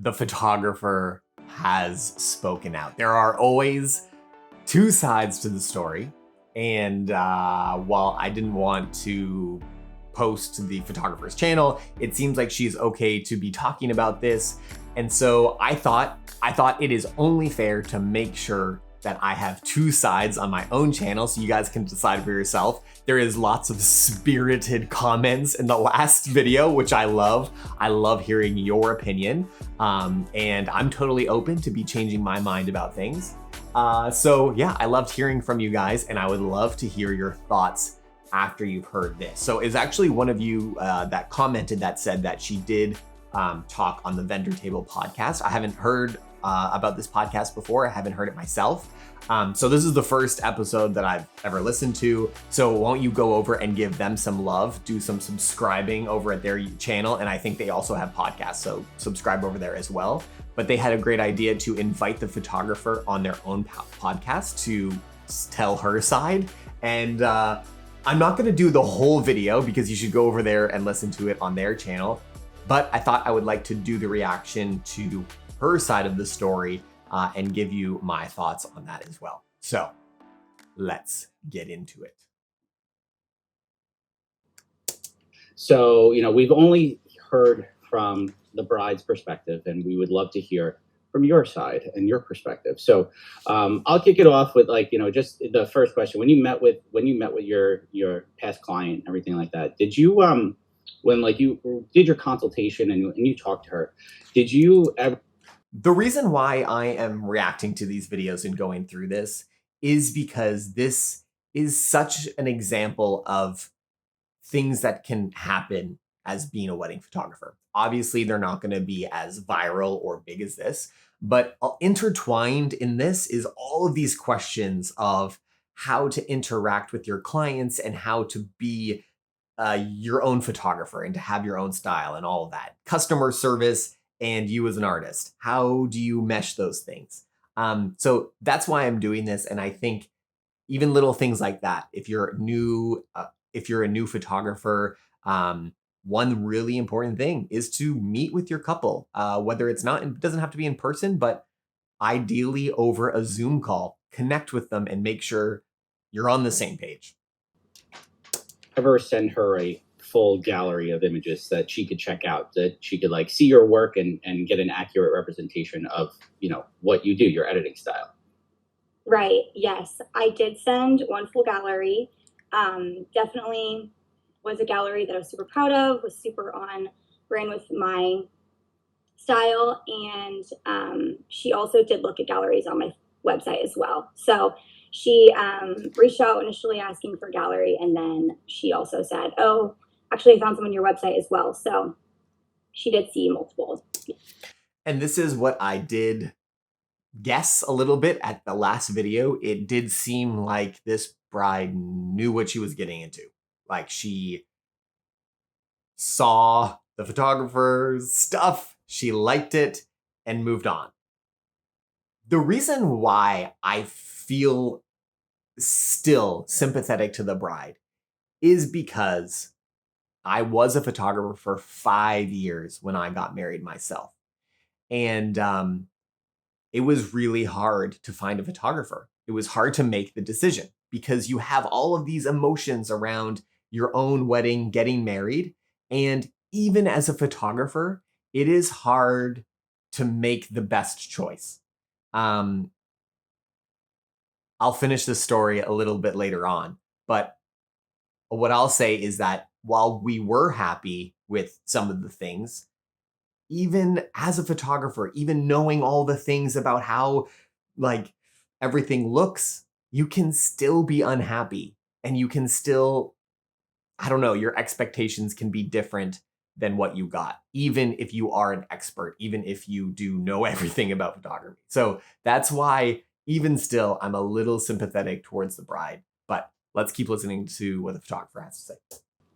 the photographer has spoken out. There are always two sides to the story. And while I didn't want to post the photographer's channel, it seems like she's okay to be talking about this. And so I thought it is only fair to make sure that I have two sides on my own channel so you guys can decide for yourself. There is lots of spirited comments in the last video, which I love. I love hearing your opinion. And I'm totally open to be changing my mind about things. So yeah, I loved hearing from you guys, and I would love to hear your thoughts after you've heard this. So it's actually one of you that commented that said that she did talk on the Vendor Table podcast. I haven't heard about this podcast before. I haven't heard it myself. So this is the first episode that I've ever listened to. So won't you go over and give them some love, do some subscribing over at their channel. And I think they also have podcasts, so subscribe over there as well. But they had a great idea to invite the photographer on their own podcast to tell her side. And I'm not gonna do the whole video because you should go over there and listen to it on their channel. But I thought I would like to do the reaction to her side of the story and give you my thoughts on that as well. So let's get into it. So, we've only heard from the bride's perspective, and we would love to hear from your side and your perspective. So I'll kick it off with just the first question. When you met with your past client and everything like that, did you when you did your consultation and you talked to her, did you ever? The reason why I am reacting to these videos and going through this is because this is such an example of things that can happen as being a wedding photographer. Obviously, they're not going to be as viral or big as this, but intertwined in this is all of these questions of how to interact with your clients and how to be your own photographer and to have your own style and all of that. Customer service and you as an artist. How do you mesh those things? So that's why I'm doing this. And I think even little things like that, if you're a new photographer, one really important thing is to meet with your couple, whether it doesn't have to be in person, but ideally over a Zoom call. Connect with them and make sure you're on the same page. Ever send her a full gallery of images that she could check out, that she could see your work and get an accurate representation of what you do, your editing style? Right. Yes, I did send one full gallery. Definitely was a gallery that I was super proud of, was super on brand with my style. And she also did look at galleries on my website as well. So she reached out initially asking for a gallery. And then she also said, oh, actually I found some on your website as well. So she did see multiple. And this is what I did guess a little bit at the last video. It did seem like this bride knew what she was getting into. Like she saw the photographer's stuff, she liked it, and moved on. The reason why I feel still sympathetic to the bride is because I was a photographer for 5 years when I got married myself. And it was really hard to find a photographer. It was hard to make the decision because you have all of these emotions around your own wedding, getting married. And even as a photographer, it is hard to make the best choice. I'll finish the story a little bit later on, but what I'll say is that while we were happy with some of the things, even as a photographer, even knowing all the things about how everything looks, you can still be unhappy and you can still, I don't know, your expectations can be different than what you got, even if you are an expert, even if you do know everything about photography. So that's why even still, I'm a little sympathetic towards the bride, but let's keep listening to what the photographer has to say.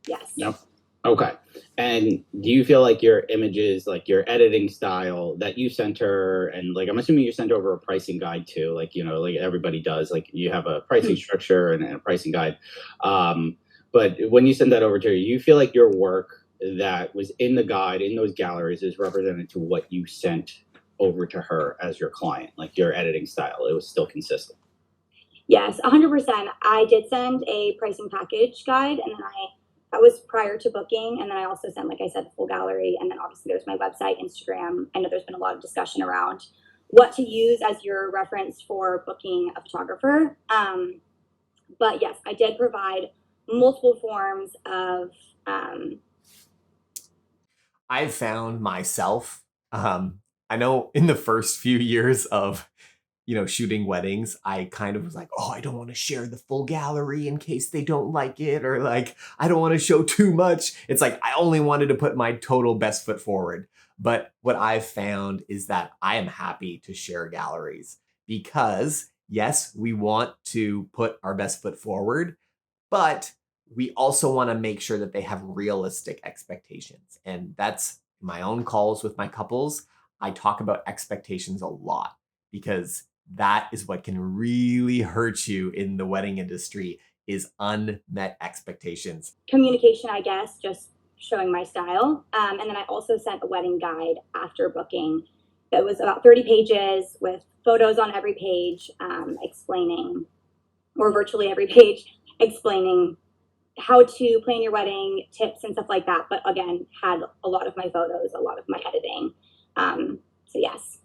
Yes. Yep. Okay. And do you feel like your images, your editing style that you sent her, and I'm assuming you sent over a pricing guide too, like everybody does, you have a pricing structure and a pricing guide. But when you send that over to her, you feel like your work that was in the guide, in those galleries, is represented to what you sent over to her as your client, like your editing style? It was still consistent. Yes, 100%. I did send a pricing package guide, and then that was prior to booking. And then I also sent, like I said, full gallery. And then obviously there's my website, Instagram. I know there's been a lot of discussion around what to use as your reference for booking a photographer. But yes, I did provide multiple forms of. I've found myself, I know in the first few years of, shooting weddings, I kind of was like, oh, I don't want to share the full gallery in case they don't like it, or like, I don't want to show too much. It's like, I only wanted to put my total best foot forward. But what I've found is that I am happy to share galleries because, yes, we want to put our best foot forward, but we also want to make sure that they have realistic expectations. And that's my own calls with my couples. I talk about expectations a lot because that is what can really hurt you in the wedding industry is unmet expectations. Communication, I guess, just showing my style. And then I also sent a wedding guide after booking that was about 30 pages with photos on every page, explaining, or virtually every page, explaining how to plan your wedding, tips and stuff like that. But again, had a lot of my photos, a lot of my editing. So yes.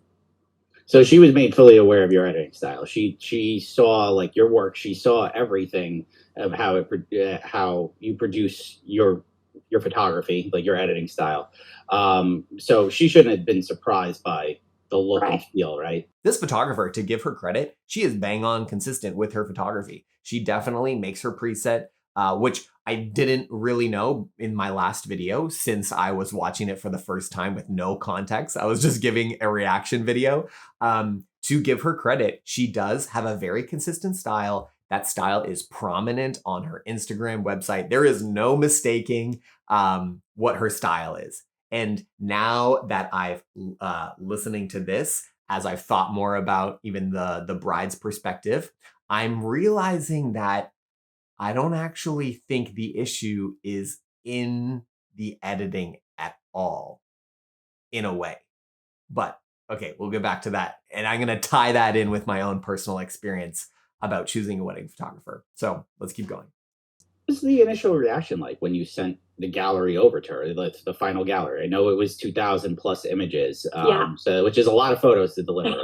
So she was made fully aware of your editing style. She saw like your work. She saw everything of how you produce your photography, like your editing style. So she shouldn't have been surprised by the look and feel, right? This photographer, to give her credit, she is bang on consistent with her photography. She definitely makes her preset, which I didn't really know in my last video since I was watching it for the first time with no context. I was just giving a reaction video. To give her credit, she does have a very consistent style. That style is prominent on her Instagram website. There is no mistaking what her style is. And now that I've listening to this, as I've thought more about even the bride's perspective, I'm realizing that I don't actually think the issue is in the editing at all, in a way. But okay, we'll get back to that. And I'm going to tie that in with my own personal experience about choosing a wedding photographer. So let's keep going. What was the initial reaction like when you sent the gallery over to her, the final gallery? I know it was 2,000 plus images, so which is a lot of photos to deliver.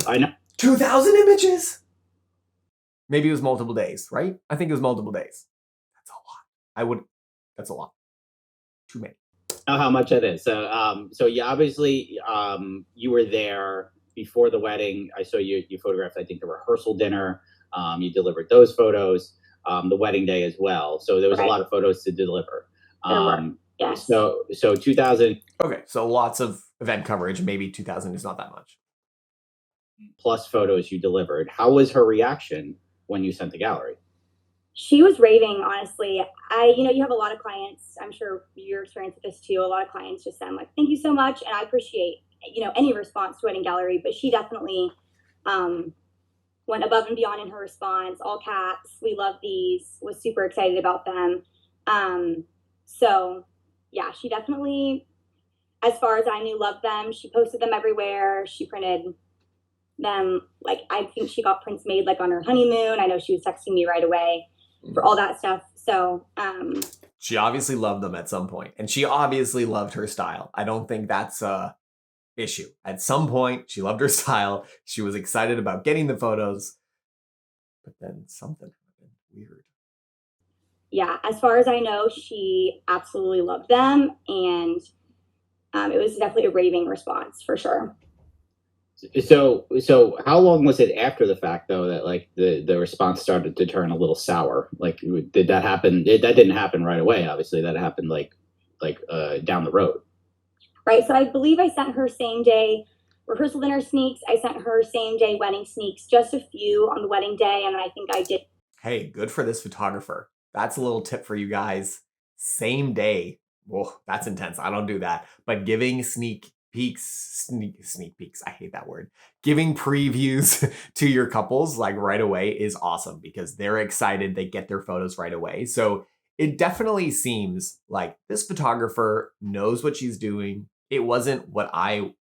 I know 2,000 images. Maybe it was multiple days, right? I think it was multiple days. That's a lot. That's a lot. Too many. Know how much that is. So yeah, obviously, you were there before the wedding. I saw you photographed, I think, the rehearsal dinner. You delivered those photos. The wedding day as well. So there was a lot of photos to deliver. Yes. So 2,000. Okay, so lots of event coverage. Maybe 2,000 is not that much. Plus photos you delivered. How was her reaction when you sent the gallery? She was raving, honestly. You have a lot of clients. I'm sure you're experienced with this too. A lot of clients just send like, "Thank you so much," and I appreciate any response to wedding gallery. But she definitely went above and beyond in her response. All caps. We love these. Was super excited about them. So yeah, she definitely, as far as I knew, loved them. She posted them everywhere. She printed them. Like, I think she got prints made like on her honeymoon. I know she was texting me right away for all that stuff. So she obviously loved them at some point, and she obviously loved her style. I don't think that's a issue. At some point, she loved her style. She was excited about getting the photos, but then something happened weird. Yeah, as far as I know, she absolutely loved them, and it was definitely a raving response for sure. So how long was it after the fact though that like the response started to turn a little sour? Like, did that happen? That didn't happen right away. Obviously, that happened like down the road. Right. So I believe I sent her same day rehearsal dinner sneaks. I sent her same day wedding sneaks, just a few on the wedding day, and I think I did. Hey, good for this photographer. That's a little tip for you guys. Same day. Whoa, that's intense. I don't do that. But giving sneak peeks. I hate that word. Giving previews to your couples like right away is awesome because they're excited. They get their photos right away. So it definitely seems like this photographer knows what she's doing. It wasn't what I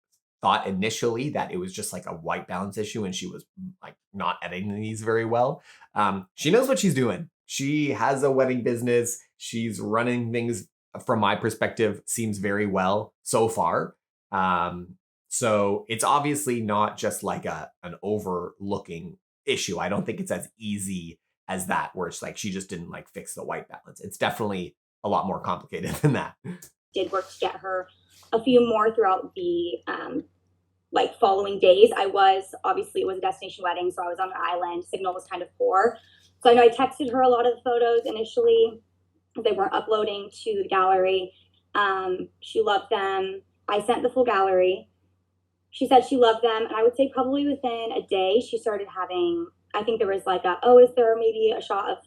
thought initially, that it was just like a white balance issue and she was like not editing these very well. She knows what she's doing. She has a wedding business. She's running things, from my perspective, seems very well so far. So it's obviously not just like an overlooking issue. I don't think it's as easy as that, where it's like she just didn't like fix the white balance. It's definitely a lot more complicated than that. Did work to get her a few more throughout the like following days. I was, obviously it was a destination wedding, so I was on an island. Signal was kind of poor. So I know I texted her a lot of the photos initially. They weren't uploading to the gallery. She loved them. I sent the full gallery. She said she loved them. And I would say probably within a day, she started having, I think there was like oh, is there maybe a shot of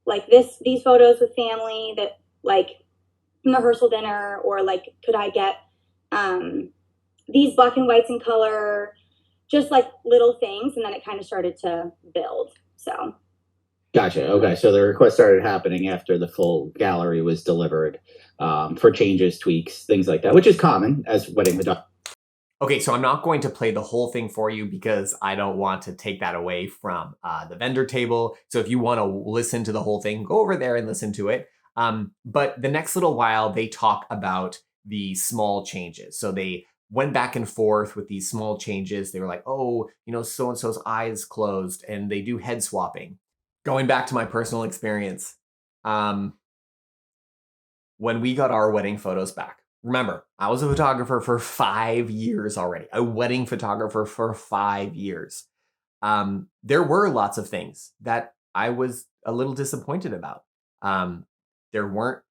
like these photos with family that like from the rehearsal dinner, or like, could I get these black and whites in color, just like little things. And then it kind of started to build. So. Gotcha. Okay. So the request started happening after the full gallery was delivered, for changes, tweaks, things like that, which is common as wedding photography. Okay, so I'm not going to play the whole thing for you because I don't want to take that away from the vendor table. So if you want to listen to the whole thing, go over there and listen to it. But the next little while, they talk about the small changes. So they went back and forth with these small changes. They were like, oh, so-and-so's eyes closed, and they do head swapping. Going back to my personal experience, when we got our wedding photos back, remember, I was a photographer for 5 years already, a wedding photographer for 5 years. There were lots of things that I was a little disappointed about. There weren't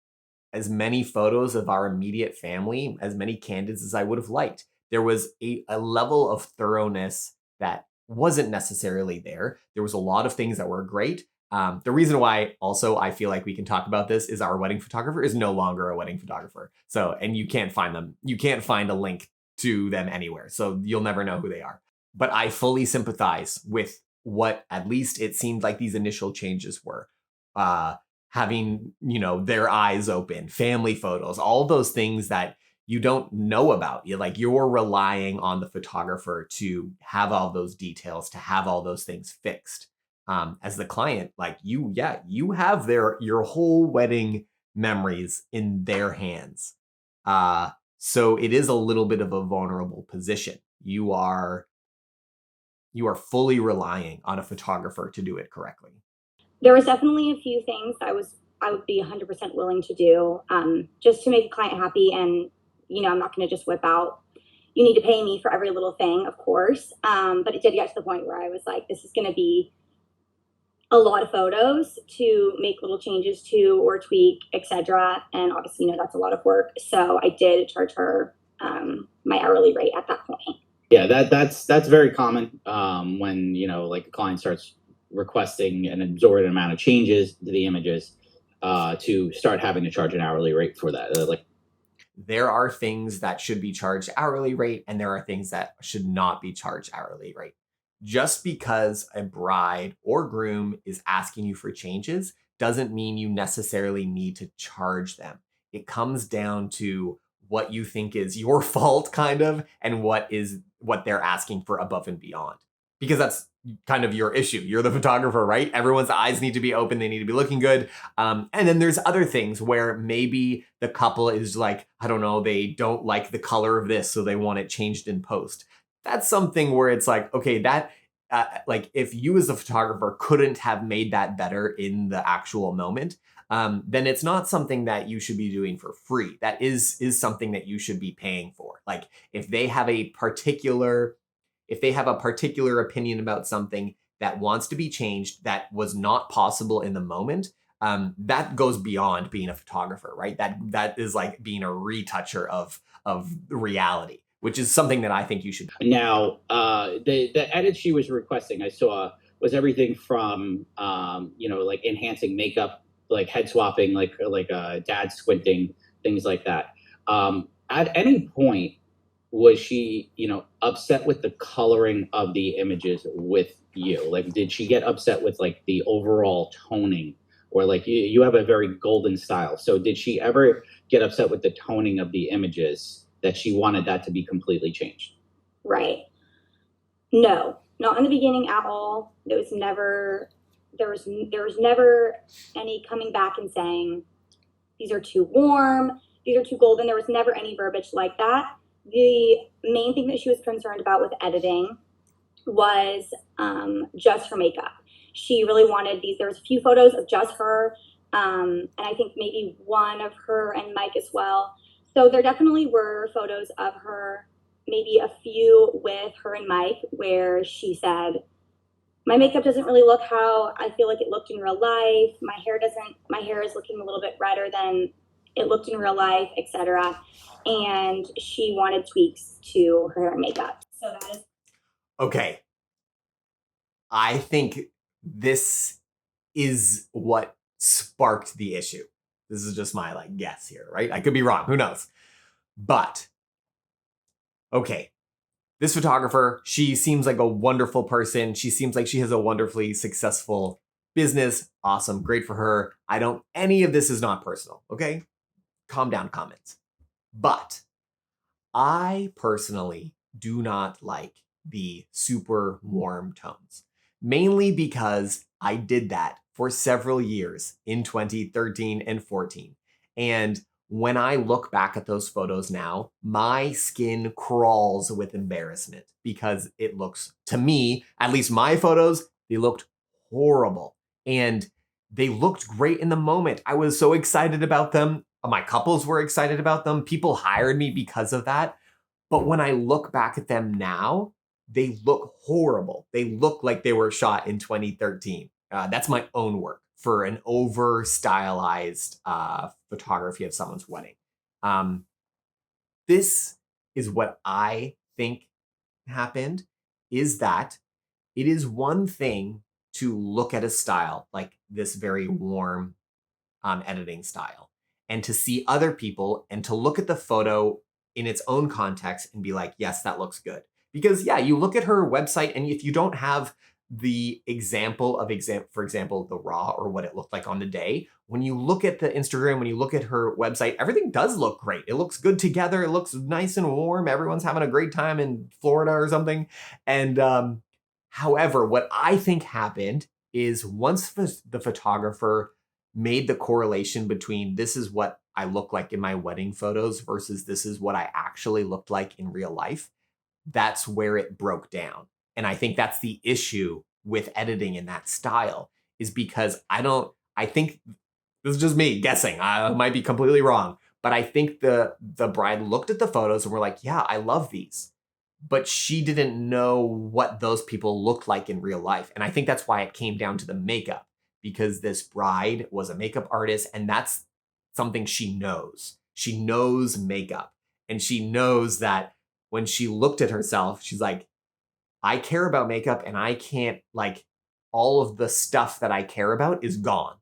as many photos of our immediate family, as many candids as I would have liked. There was a level of thoroughness that wasn't necessarily there. There was a lot of things that were great. The reason why also I feel like we can talk about this is our wedding photographer is no longer a wedding photographer. So, and you can't find them. You can't find a link to them anywhere. So you'll never know who they are. But I fully sympathize with what at least it seemed like these initial changes were. Having, their eyes open, family photos, all those things that you don't know about. You're relying on the photographer to have all those details, to have all those things fixed. As the client, you have your whole wedding memories in their hands. So it is a little bit of a vulnerable position. You are fully relying on a photographer to do it correctly. There was definitely a few things I would be 100% willing to do, just to make the client happy. And, I'm not going to just whip out, you need to pay me for every little thing, of course. But it did get to the point where I was like, this is going to be a lot of photos to make little changes to or tweak, etc. And obviously, that's a lot of work. So I did charge her my hourly rate at that point. Yeah, that's very common when like a client starts requesting an exorbitant amount of changes to the images, to start having to charge an hourly rate for that. There are things that should be charged hourly rate, and there are things that should not be charged hourly rate. Just because a bride or groom is asking you for changes doesn't mean you necessarily need to charge them. It comes down to what you think is your fault, kind of, and what they're asking for above and beyond. Because that's kind of your issue. You're the photographer, right? Everyone's eyes need to be open. They need to be looking good. And then there's other things where maybe the couple is like, I don't know, they don't like the color of this, so they want it changed in post. That's something where it's like, okay, that if you as a photographer couldn't have made that better in the actual moment, then it's not something that you should be doing for free. That is something that you should be paying for. Like if they have a particular opinion about something that wants to be changed that was not possible in the moment, that goes beyond being a photographer, right? That is like being a retoucher of reality, which is something that I think you should. Now, the edits she was requesting, I saw, was everything from like enhancing makeup, like head swapping, like dad squinting, things like that. At any point, was she, upset with the coloring of the images with you? Like, did she get upset with like the overall toning or like you have a very golden style. So did she ever get upset with the toning of the images that she wanted that to be completely changed? Right. No, not in the beginning at all. There was never any coming back and saying these are too warm, these are too golden. There was never any verbiage like that. The main thing that she was concerned about with editing was just her makeup. She really wanted these. There was a few photos of just her, and I think maybe one of her and Mike as well. So there definitely were photos of her, maybe a few with her and Mike, where she said, "My makeup doesn't really look how I feel like it looked in real life. My hair doesn't. My hair is looking a little bit redder than it looked in real life, etc." And she wanted tweaks to her hair and makeup. So that is Okay. I think this is what sparked the issue. This is just my guess here, right? I could be wrong. Who knows? But okay. This photographer, she seems like a wonderful person. She seems like she has a wonderfully successful business. Awesome. Great for her. Any of this is not personal. Okay. Calm down, comments. But I personally do not like the super warm tones, mainly because I did that for several years in 2013 and 14. And when I look back at those photos now, my skin crawls with embarrassment because it looks, to me, at least my photos, they looked horrible. And they looked great in the moment. I was so excited about them. My couples were excited about them. People hired me because of that. But when I look back at them now, they look horrible. They look like they were shot in 2013. That's my own work for an over stylized photography of someone's wedding. This is what I think happened, is that it is one thing to look at a style like this very warm editing style and to see other people and to look at the photo in its own context and be like, yes, that looks good. Because yeah, you look at her website and if you don't have the example of for example, the raw or what it looked like on the day, when you look at the Instagram, when you look at her website, everything does look great. It looks good together. It looks nice and warm. Everyone's having a great time in Florida or something. And however, what I think happened is once the photographer made the correlation between this is what I look like in my wedding photos versus this is what I actually looked like in real life, that's where it broke down. And I think that's the issue with editing in that style, is because I think this is just me guessing. I might be completely wrong, but I think the bride looked at the photos and were like, yeah, I love these. But she didn't know what those people looked like in real life. And I think that's why it came down to the makeup, because this bride was a makeup artist and that's something she knows. She knows makeup and she knows that when she looked at herself, she's like, I care about makeup and I can't, all of the stuff that I care about is gone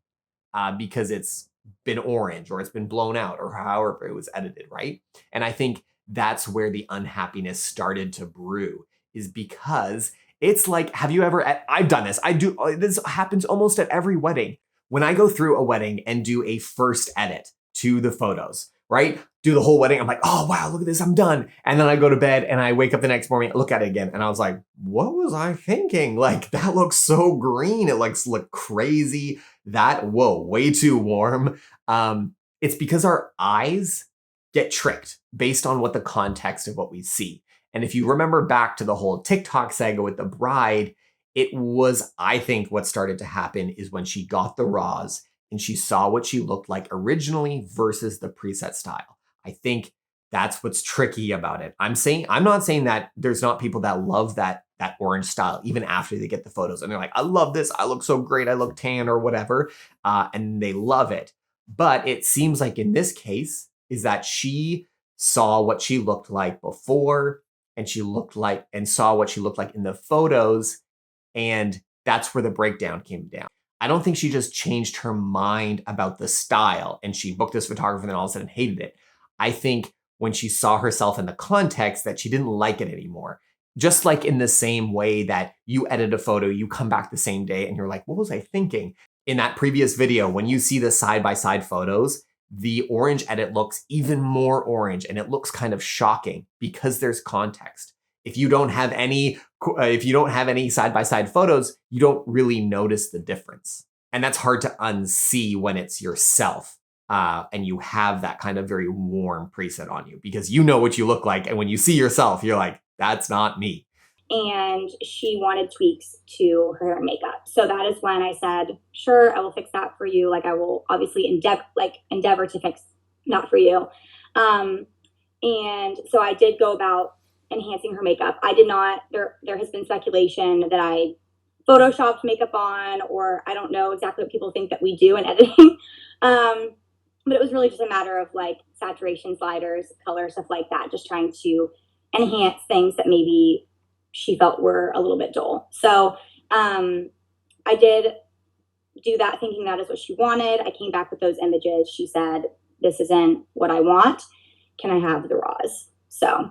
because it's been orange or it's been blown out or however it was edited, right? And I think that's where the unhappiness started to brew, is because it's like, have you ever, I've done this. This happens almost at every wedding. When I go through a wedding and do a first edit to the photos, right? Do the whole wedding. I'm like, oh, wow, look at this. I'm done. And then I go to bed and I wake up the next morning, look at it again. And I was like, what was I thinking? Like, that looks so green. It look crazy. Whoa, way too warm. It's because our eyes get tricked based on what the context of what we see. And if you remember back to the whole TikTok saga with the bride, it was, I think, what started to happen is when she got the raws and she saw what she looked like originally versus the preset style. I think that's what's tricky about it. I'm not saying that there's not people that love that orange style even after they get the photos and they're like, I love this. I look so great. I look tan or whatever. And they love it. But it seems like in this case is that she saw what she looked like before and saw what she looked like in the photos. And that's where the breakdown came down. I don't think she just changed her mind about the style and she booked this photographer and then all of a sudden hated it. I think when she saw herself in the context that she didn't like it anymore. Just like in the same way that you edit a photo, you come back the same day and you're like, what was I thinking? in that previous video, when you see the side-by-side photos, the orange edit looks even more orange and it looks kind of shocking because there's context. If you don't have any side-by-side photos, you don't really notice the difference. And that's hard to unsee when it's yourself. And you have that kind of very warm preset on you because you know what you look like. And when you see yourself, you're like, that's not me. And she wanted tweaks to her hair and makeup. So that is when I said, sure, I will fix that for you. Like I will obviously endeavor to fix that for you. And so I did go about enhancing her makeup. I did not, there has been speculation that I photoshopped makeup on, or I don't know exactly what people think that we do in editing. But it was really just a matter of like saturation sliders, color, stuff like that, just trying to enhance things that maybe she felt were a little bit dull. So I did do that thinking that is what she wanted. I came back with those images. She said, this isn't what I want. Can I have the raws? So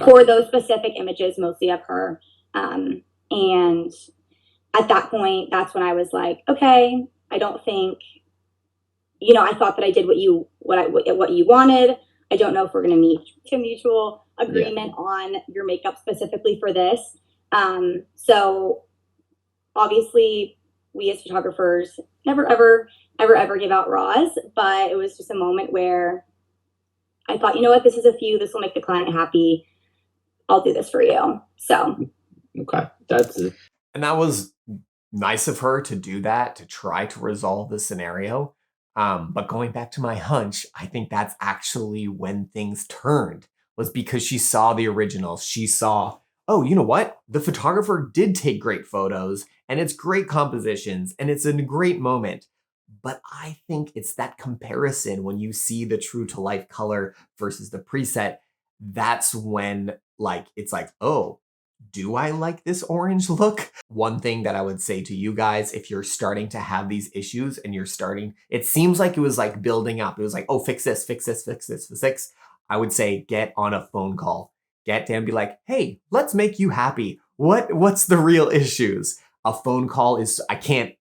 for those specific images, mostly of her. And at that point, that's when I was like, okay, I don't think, I thought that I did what you wanted. I don't know if we're going to meet a mutual agreement on your makeup specifically for this. So obviously we as photographers never, ever give out raws, but it was just a moment where I thought, you know what, this is this will make the client happy. I'll do this for you. So. Okay. And that was nice of her to do that, to try to resolve the scenario. But going back to my hunch, I think that's actually when things turned, was because she saw the originals. She saw, oh, you know what? The photographer did take great photos and it's great compositions and it's a great moment. But I think it's that comparison when you see the true to life color versus the preset. That's when it's like, oh, do I like this orange look? One thing that I would say to you guys, if you're starting to have these issues and it seems like it was like building up. It was like, oh, fix this. I would say get on a phone call. Get Dan, be like, hey, let's make you happy. What's the real issues? A phone call is, I can't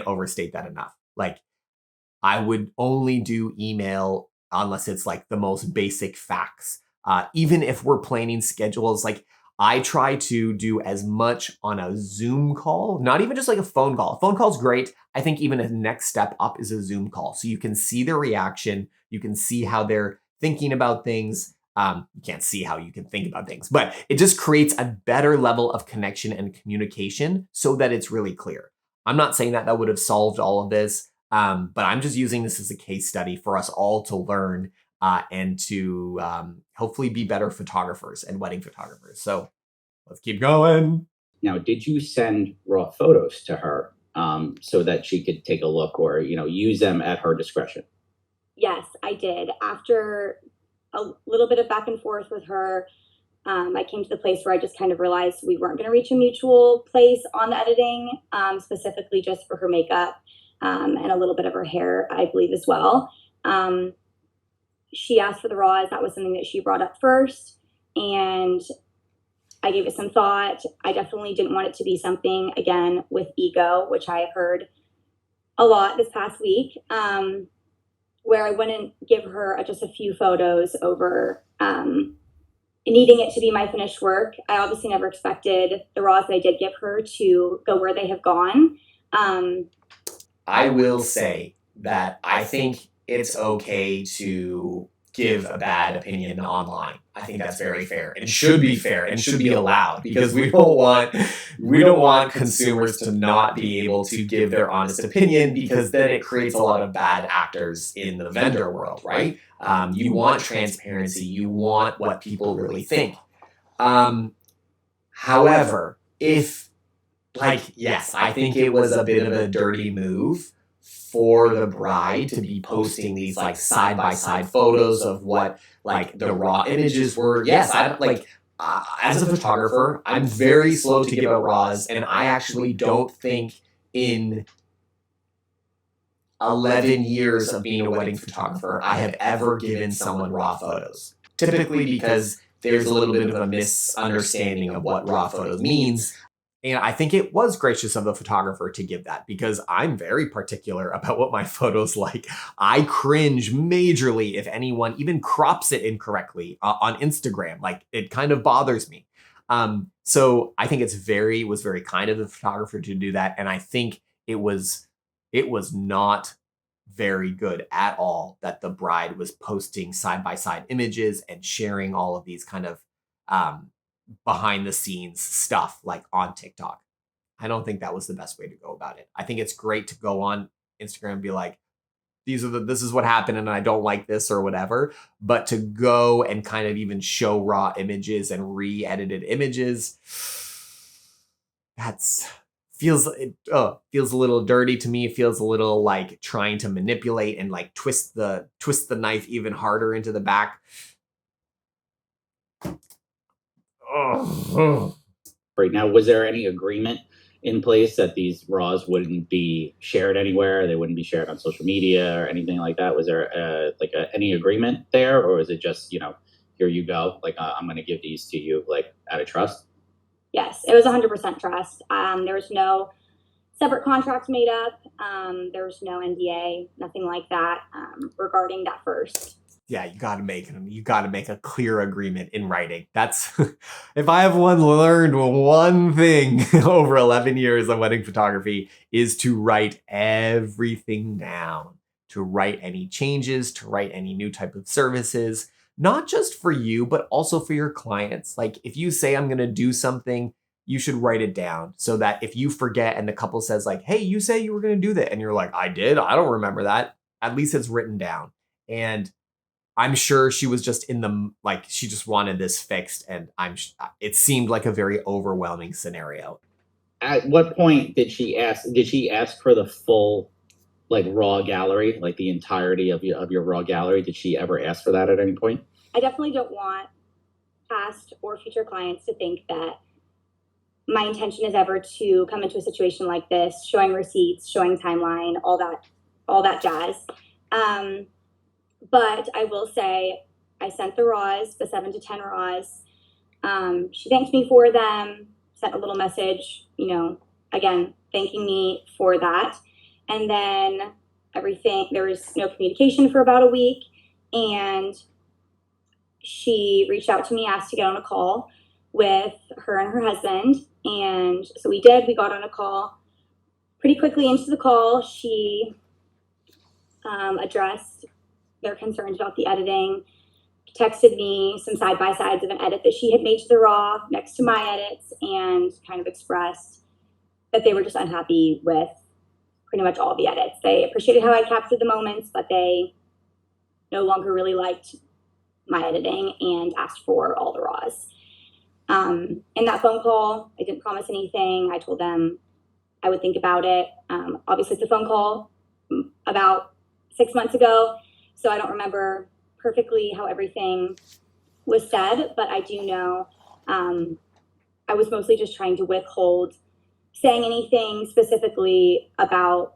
overstate that enough. Like, I would only do email unless it's like the most basic facts. Even if we're planning schedules, like I try to do as much on a Zoom call, not even just like a phone call. A phone call is great. I think even a next step up is a Zoom call. So you can see their reaction. You can see how they're thinking about things. You can't see how you can think about things, but it just creates a better level of connection and communication so that it's really clear. I'm not saying that would have solved all of this, but I'm just using this as a case study for us all to learn and to hopefully be better photographers and wedding photographers. So let's keep going. Now, did you send raw photos to her so that she could take a look or, use them at her discretion? Yes, I did. After a little bit of back and forth with her, I came to the place where I just kind of realized we weren't going to reach a mutual place on the editing, specifically just for her makeup and a little bit of her hair, I believe, as well. She asked for the raws. That was something that she brought up first, and I gave it some thought. I definitely didn't want it to be something, again, with ego, which I have heard a lot this past week, where I wouldn't give her just a few photos over needing it to be my finished work. I obviously never expected the raws that I did give her to go where they have gone. I will say that I think it's okay to give a bad opinion online. I think that's very fair and should be fair and should be allowed, because we don't want consumers to not be able to give their honest opinion, because then it creates a lot of bad actors in the vendor world, right? You want transparency. You want what people really think. However, yes, I think it was a bit of a dirty move for the bride to be posting these like side-by-side photos of what like the raw images were. Yes, as a photographer, I'm very slow to give out raws, and I actually don't think in 11 years of being a wedding photographer, I have ever given someone raw photos. Typically because there's a little bit of a misunderstanding of what raw photos means. And I think it was gracious of the photographer to give that, because I'm very particular about what my photos like. I cringe majorly if anyone even crops it incorrectly on Instagram. Like, it kind of bothers me. So I think was very kind of the photographer to do that. And I think it was not very good at all that the bride was posting side by side images and sharing all of these kind of um, behind the scenes stuff like on TikTok. I don't think that was the best way to go about it. I think it's great to go on Instagram and be like, this is what happened and I don't like this or whatever. But to go and kind of even show raw images and re-edited images, that's feels a little dirty to me. It feels a little like trying to manipulate and like twist the knife even harder into the back. Oh. Right now, was there any agreement in place that these raws wouldn't be shared anywhere? They wouldn't be shared on social media or anything like that? Was there any agreement there, or is it just, here you go, like I'm going to give these to you like out of trust? Yes, it was 100% trust. There was no separate contracts made up. There was no NDA, nothing like that regarding that first. Yeah, you got to make a clear agreement in writing. That's if I have learned one thing over 11 years of wedding photography, is to write everything down, to write any changes, to write any new type of services, not just for you, but also for your clients. Like, if you say I'm going to do something, you should write it down so that if you forget and the couple says like, "Hey, you say you were going to do that," and you're like, "I did. I don't remember that." At least it's written down. And I'm sure she was just she just wanted this fixed, and it seemed like a very overwhelming scenario. At what point did she ask? Did she ask for the full, like, raw gallery, like the entirety of your raw gallery? Did she ever ask for that at any point? I definitely don't want past or future clients to think that my intention is ever to come into a situation like this, showing receipts, showing timeline, all that jazz. But I will say I sent the raws, the 7 to 10 raws. She thanked me for them, sent a little message, again, thanking me for that. And then there was no communication for about a week. And she reached out to me, asked to get on a call with her and her husband. And so we did. We got on a call. Pretty quickly into the call, she addressed their concerns about the editing, texted me some side-by-sides of an edit that she had made to the raw next to my edits, and kind of expressed that they were just unhappy with pretty much all the edits. They appreciated how I captured the moments, but they no longer really liked my editing and asked for all the raws. In that phone call, I didn't promise anything. I told them I would think about it. Obviously, it's a phone call about 6 months ago, so I don't remember perfectly how everything was said, but I do know I was mostly just trying to withhold saying anything specifically about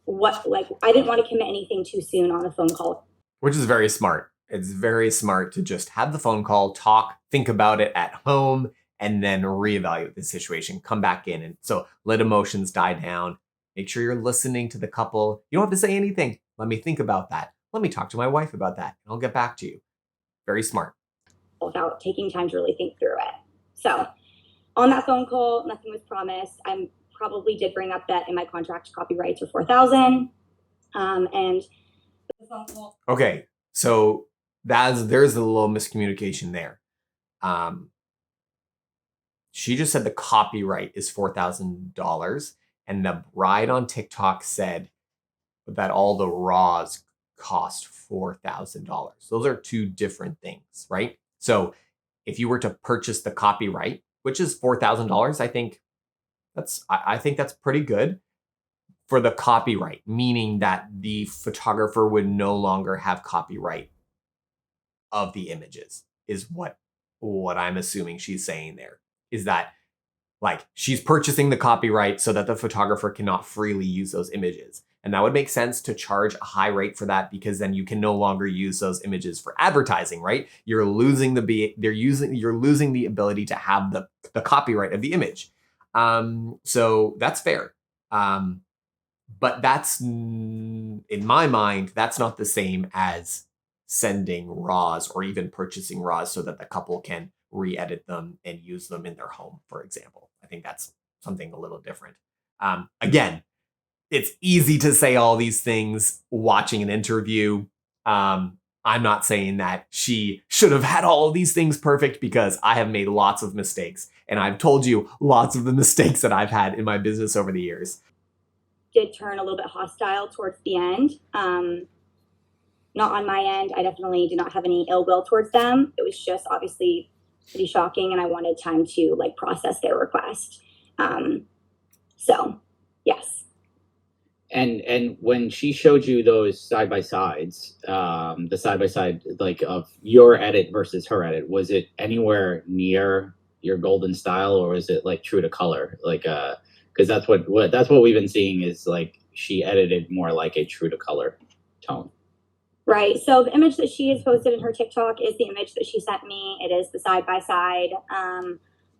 I didn't want to commit anything too soon on a phone call. Which is very smart. It's very smart to just have the phone call, talk, think about it at home, and then reevaluate the situation, come back in. And so let emotions die down. Make sure you're listening to the couple. You don't have to say anything. Let me think about that. Let me talk to my wife about that, and I'll get back to you. Very smart. Without taking time to really think through it. So on that phone call, nothing was promised. I probably did bring up that in my contract copyrights are $4,000. And the phone call. Okay, so there's a little miscommunication there. She just said the copyright is $4,000, and the bride on TikTok said that all the raws cost $4,000. Those are two different things, right? So if you were to purchase the copyright, which is $4,000, I think that's pretty good for the copyright, meaning that the photographer would no longer have copyright of the images, is what I'm assuming she's saying there. Is that, like, she's purchasing the copyright so that the photographer cannot freely use those images. And that would make sense to charge a high rate for that, because then you can no longer use those images for advertising, right? You're losing the ability to have the copyright of the image. So that's fair. But that's, in my mind, that's not the same as sending raws or even purchasing raws so that the couple can re-edit them and use them in their home, for example. I think that's something a little different. Again, it's easy to say all these things watching an interview. I'm not saying that she should have had all of these things perfect, because I have made lots of mistakes, and I've told you lots of the mistakes that I've had in my business over the years. Did turn a little bit hostile towards the end. Not on my end. I definitely did not have any ill will towards them. It was just obviously pretty shocking, and I wanted time to like process their request. So, yes. And when she showed you those side by sides, the side by side like of your edit versus her edit, was it anywhere near your golden style, or was it like true to color? Like, because that's what we've been seeing is like she edited more like a true to color tone. Right. So the image that she has posted in her TikTok is the image that she sent me. It is the side by side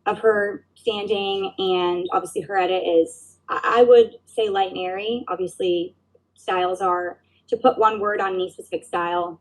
of her standing, and obviously her edit is, I would say, light and airy. Obviously, styles are, to put one word on any specific style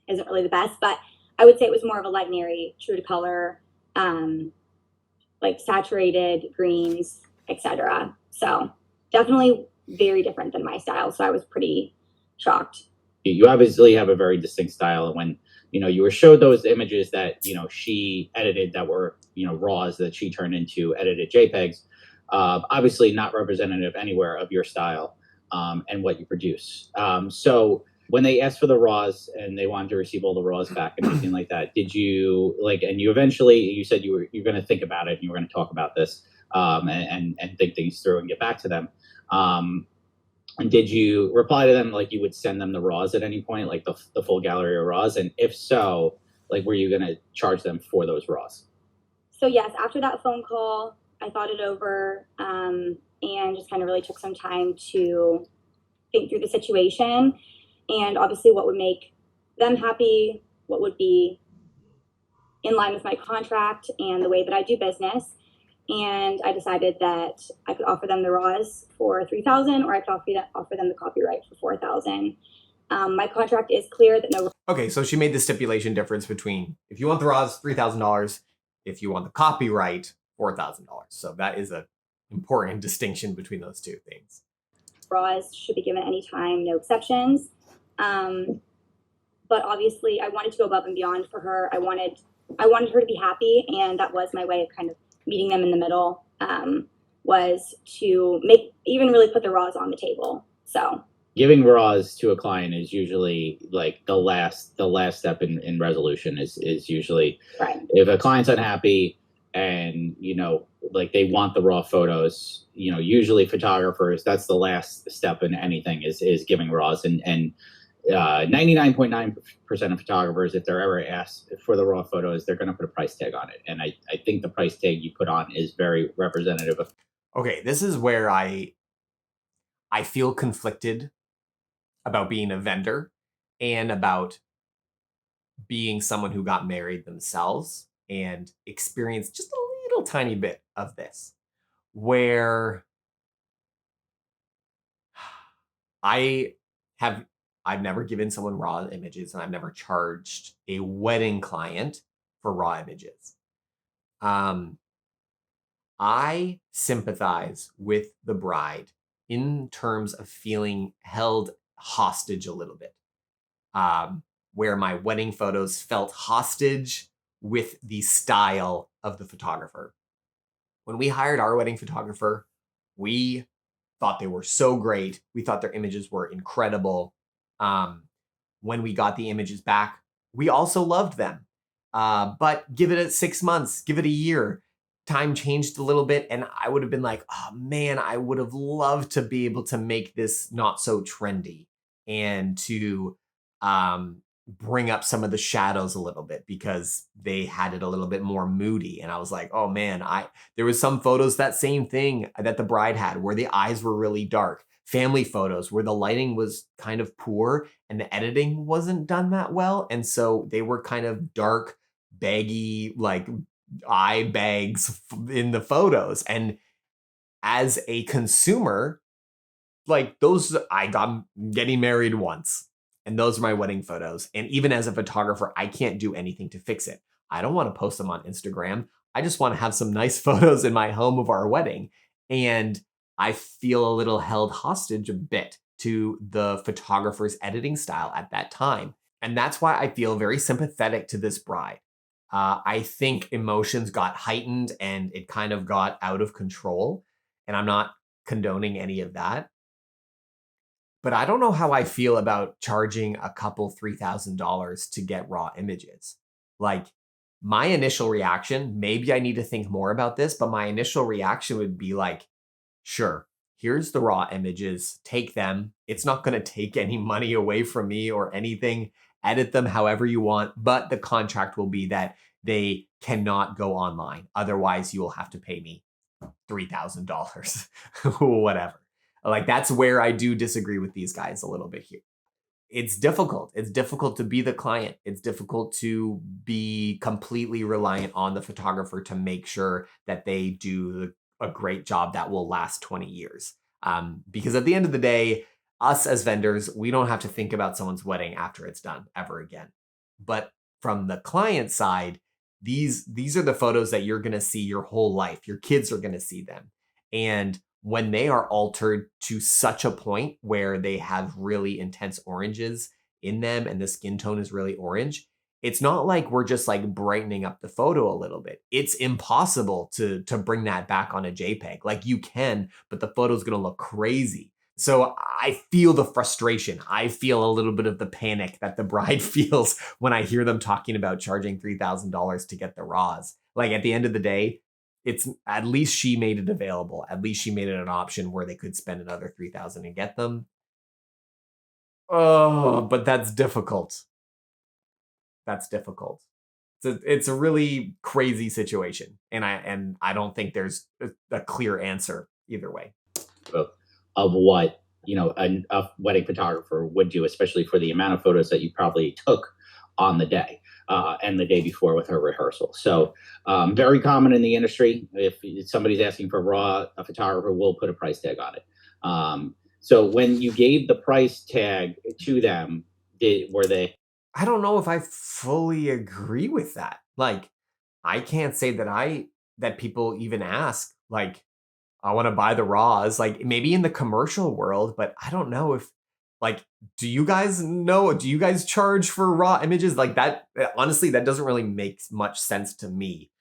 isn't really the best, but I would say it was more of a light and airy, true to color, like saturated greens, etc. So definitely very different than my style. So I was pretty shocked. You obviously have a very distinct style, and when you were showed those images that she edited that were raws that she turned into edited JPEGs, obviously not representative anywhere of your style and what you produce. So when they asked for the raws and they wanted to receive all the raws back and everything like that, did you and you eventually, you said you're going to think about it and you were going to talk about this and think things through and get back to them. And did you reply to them like you would send them the raws at any point, like the full gallery of raws? And if so, like, were you going to charge them for those raws? So yes, after that phone call, I thought it over and just kind of really took some time to think through the situation and obviously what would make them happy, what would be in line with my contract and the way that I do business. And I decided that I could offer them the raws for $3,000, or I could offer them the copyright for $4,000. My contract is clear that no. Okay, so she made the stipulation difference between, if you want the raws, $3,000. If you want the copyright, $4,000. So that is an important distinction between those two things. Raws should be given anytime, no exceptions. But obviously, I wanted to go above and beyond for her. I wanted her to be happy, and that was my way of kind of meeting them in the middle, was to really put the raws on the table. So giving raws to a client is usually like the last step in resolution is usually right. If a client's unhappy and like they want the raw photos, usually photographers, that's the last step in anything is giving raws, and 99.9% of photographers, if they're ever asked for the raw photos, they're going to put a price tag on it. And I think the price tag you put on is very representative of. Okay, this is where I feel conflicted about being a vendor and about being someone who got married themselves and experienced just a little tiny bit of this, where I've never given someone raw images, and I've never charged a wedding client for raw images. I sympathize with the bride in terms of feeling held hostage a little bit, where my wedding photos felt hostage with the style of the photographer. When we hired our wedding photographer, we thought they were so great. We thought their images were incredible. When we got the images back, we also loved them. But give it 6 months, give it a year. Time changed a little bit, and I would have been like, oh man, I would have loved to be able to make this not so trendy and to bring up some of the shadows a little bit, because they had it a little bit more moody. And I was like, oh man, there was some photos, that same thing that the bride had, where the eyes were really dark. Family photos where the lighting was kind of poor and the editing wasn't done that well. And so they were kind of dark, baggy, like eye bags in the photos. And as a consumer, like I'm getting married once, and those are my wedding photos. And even as a photographer, I can't do anything to fix it. I don't want to post them on Instagram. I just want to have some nice photos in my home of our wedding. And I feel a little held hostage a bit to the photographer's editing style at that time. And that's why I feel very sympathetic to this bride. I think emotions got heightened and it kind of got out of control. And I'm not condoning any of that. But I don't know how I feel about charging a couple $3,000 to get raw images. Like, my initial reaction, maybe I need to think more about this, but my initial reaction would be like, sure, here's the raw images, take them. It's not going to take any money away from me or anything. Edit them however you want, but the contract will be that they cannot go online. Otherwise, you will have to pay me $3,000, whatever. Like, that's where I do disagree with these guys a little bit here. It's difficult. It's difficult to be the client. It's difficult to be completely reliant on the photographer to make sure that they do a great job that will last 20 years. Because at the end of the day, us as vendors, we don't have to think about someone's wedding after it's done ever again. But from the client side, these are the photos that you're going to see your whole life. Your kids are going to see them. And when they are altered to such a point where they have really intense oranges in them and the skin tone is really orange, it's not like we're just like brightening up the photo a little bit. It's impossible to bring that back on a JPEG. Like, you can, but the photo's going to look crazy. So I feel the frustration. I feel a little bit of the panic that the bride feels when I hear them talking about charging $3,000 to get the raws. Like, at the end of the day, it's at least she made it available. At least she made it an option where they could spend another $3,000 and get them. Oh, but that's difficult. That's difficult. It's a really crazy situation, and I don't think there's a clear answer either way. Of what a wedding photographer would do, especially for the amount of photos that you probably took on the day and the day before with her rehearsal. So very common in the industry. If somebody's asking for raw, a photographer will put a price tag on it. So when you gave the price tag to them, were they? I don't know if I fully agree with that. Like, I can't say that people even ask, like, I want to buy the raws, like maybe in the commercial world, but I don't know if, like, do you guys know? Do you guys charge for raw images like that? Honestly, that doesn't really make much sense to me.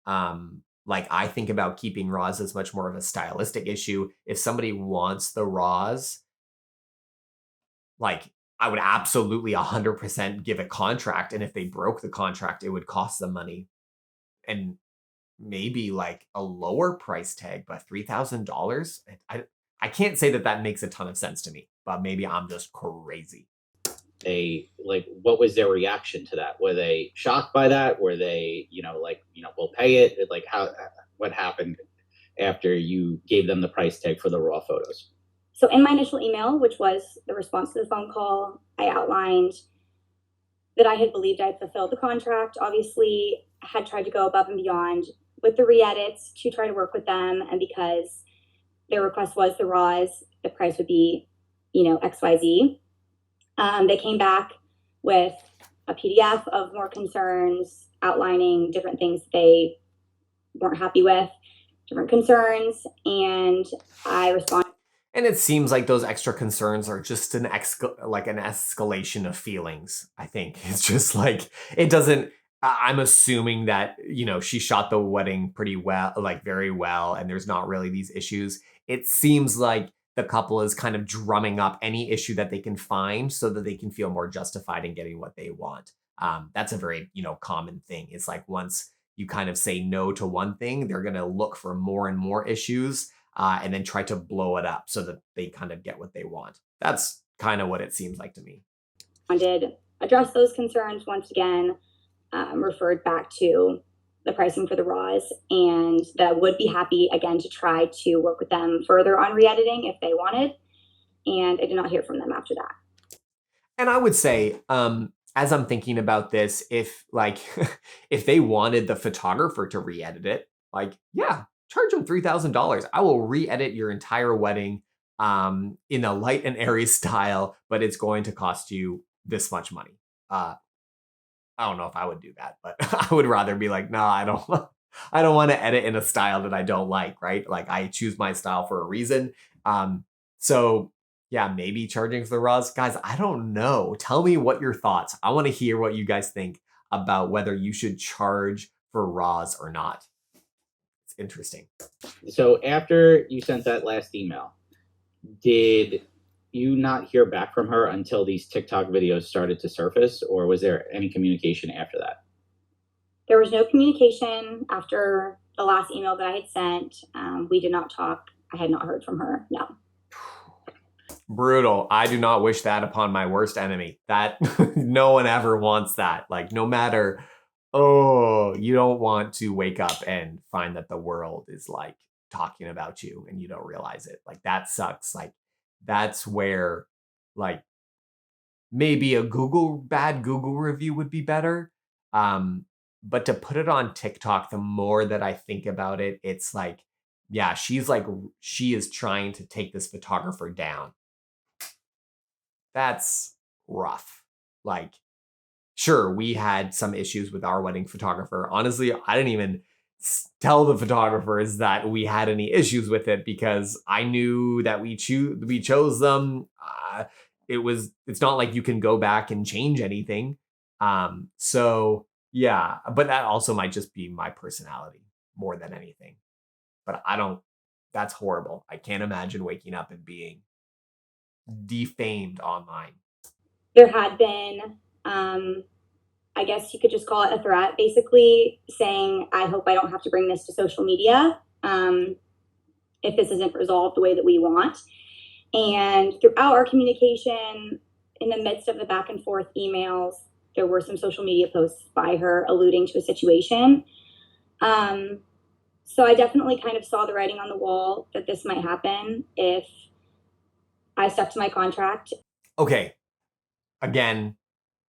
Like, I think about keeping raws as much more of a stylistic issue. If somebody wants the raws, like, I would absolutely 100% give a contract. And if they broke the contract, it would cost them money. And maybe like a lower price tag, but $3,000. I can't say that makes a ton of sense to me, but maybe I'm just crazy. What was their reaction to that? Were they shocked by that? Were they, we'll pay it? Like, what happened after you gave them the price tag for the raw photos? So in my initial email, which was the response to the phone call, I outlined that I had believed I had fulfilled the contract. Obviously, I had tried to go above and beyond with the re-edits to try to work with them. And because their request was the raws, the price would be, XYZ. They came back with a PDF of more concerns outlining different things they weren't happy with, different concerns. And I responded. And it seems like those extra concerns are just an escalation of feelings. I think it's just like, it doesn't, I'm assuming that, she shot the wedding pretty well, like very well, and there's not really these issues. It seems like the couple is kind of drumming up any issue that they can find so that they can feel more justified in getting what they want. That's a very, common thing. It's like, once you kind of say no to one thing, they're going to look for more and more issues. And then try to blow it up so that they kind of get what they want. That's kind of what it seems like to me. I did address those concerns once again, referred back to the pricing for the raws, and that I would be happy again to try to work with them further on re-editing if they wanted. And I did not hear from them after that. And I would say, as I'm thinking about this, if like if they wanted the photographer to re-edit it, like, yeah, charge them $3,000. I will re-edit your entire wedding in a light and airy style, but it's going to cost you this much money. I don't know if I would do that, but I would rather be like, no, I don't I don't want to edit in a style that I don't like, right? Like I choose my style for a reason. So yeah, maybe charging for the raws. Guys, I don't know. Tell me what your thoughts. I want to hear what you guys think about whether you should charge for raws or not. It's interesting. So after you sent that last email, did you not hear back from her until these TikTok videos started to surface, or was there any communication after that? There was no communication after the last email that I had sent. We did not talk. I had not heard from her. No. Brutal. I do not wish that upon my worst enemy. That no one ever wants that. Like no matter, you don't want to wake up and find that the world is like talking about you and you don't realize it. Like that sucks. Like that's where like maybe a bad Google review would be better. But to put it on TikTok, the more that I think about it, it's like, yeah, she is trying to take this photographer down. That's rough. Like, sure, we had some issues with our wedding photographer. Honestly, I didn't even tell the photographers that we had any issues with it because I knew that we chose them. It's not like you can go back and change anything. So yeah, but that also might just be my personality more than anything. But that's horrible. I can't imagine waking up and being defamed online. There had been, I guess you could just call it a threat, basically saying, I hope I don't have to bring this to social media if this isn't resolved the way that we want. And throughout our communication, in the midst of the back and forth emails, there were some social media posts by her alluding to a situation. So I definitely kind of saw the writing on the wall that this might happen if I stuck to my contract. Okay. Again,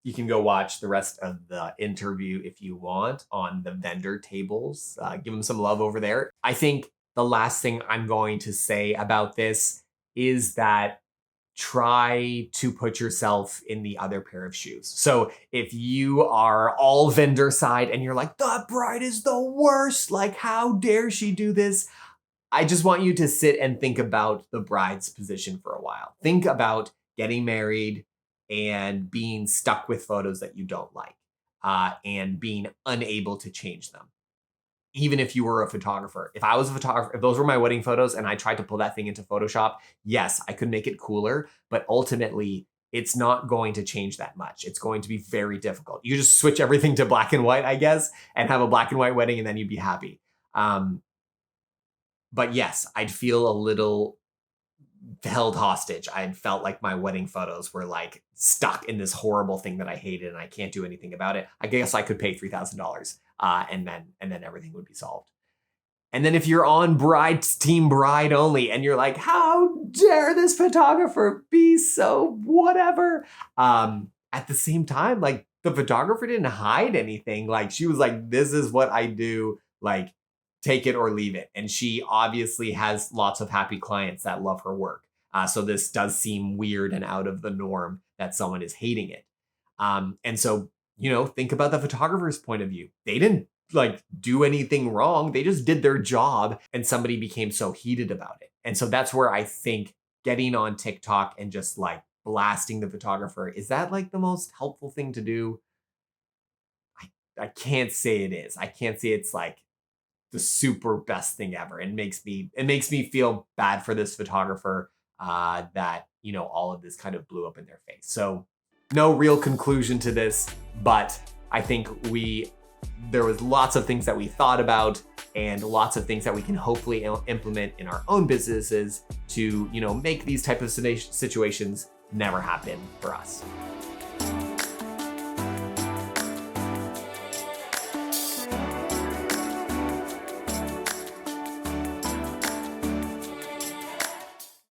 you can go watch the rest of the interview if you want on the vendor tables. Give them some love over there. I think the last thing I'm going to say about this is that try to put yourself in the other pair of shoes. So if you are all vendor side and you're like, the bride is the worst, like how dare she do this? I just want you to sit and think about the bride's position for a while. Think about getting married and being stuck with photos that you don't like and being unable to change them. Even if you were a photographer. If I was a photographer, if those were my wedding photos and I tried to pull that thing into Photoshop, yes, I could make it cooler, but ultimately it's not going to change that much. It's going to be very difficult. You just switch everything to black and white, I guess, and have a black and white wedding and then you'd be happy. But yes, I'd feel a little held hostage. I had felt like my wedding photos were like stuck in this horrible thing that I hated and I can't do anything about it. I guess I could pay $3,000 and then everything would be solved. And then if you're on team bride only and you're like, how dare this photographer be so whatever? At the same time, like the photographer didn't hide anything. Like she was like, this is what I do. Like take it or leave it. And she obviously has lots of happy clients that love her work. So this does seem weird and out of the norm that someone is hating it. And so, think about the photographer's point of view. They didn't like do anything wrong. They just did their job and somebody became so heated about it. And so that's where I think getting on TikTok and just like blasting the photographer, is that like the most helpful thing to do? I can't say it is. I can't say it's like the super best thing ever. It makes me feel bad for this photographer that all of this kind of blew up in their face. So no real conclusion to this, but I think there was lots of things that we thought about and lots of things that we can hopefully implement in our own businesses to make these type of situations never happen for us.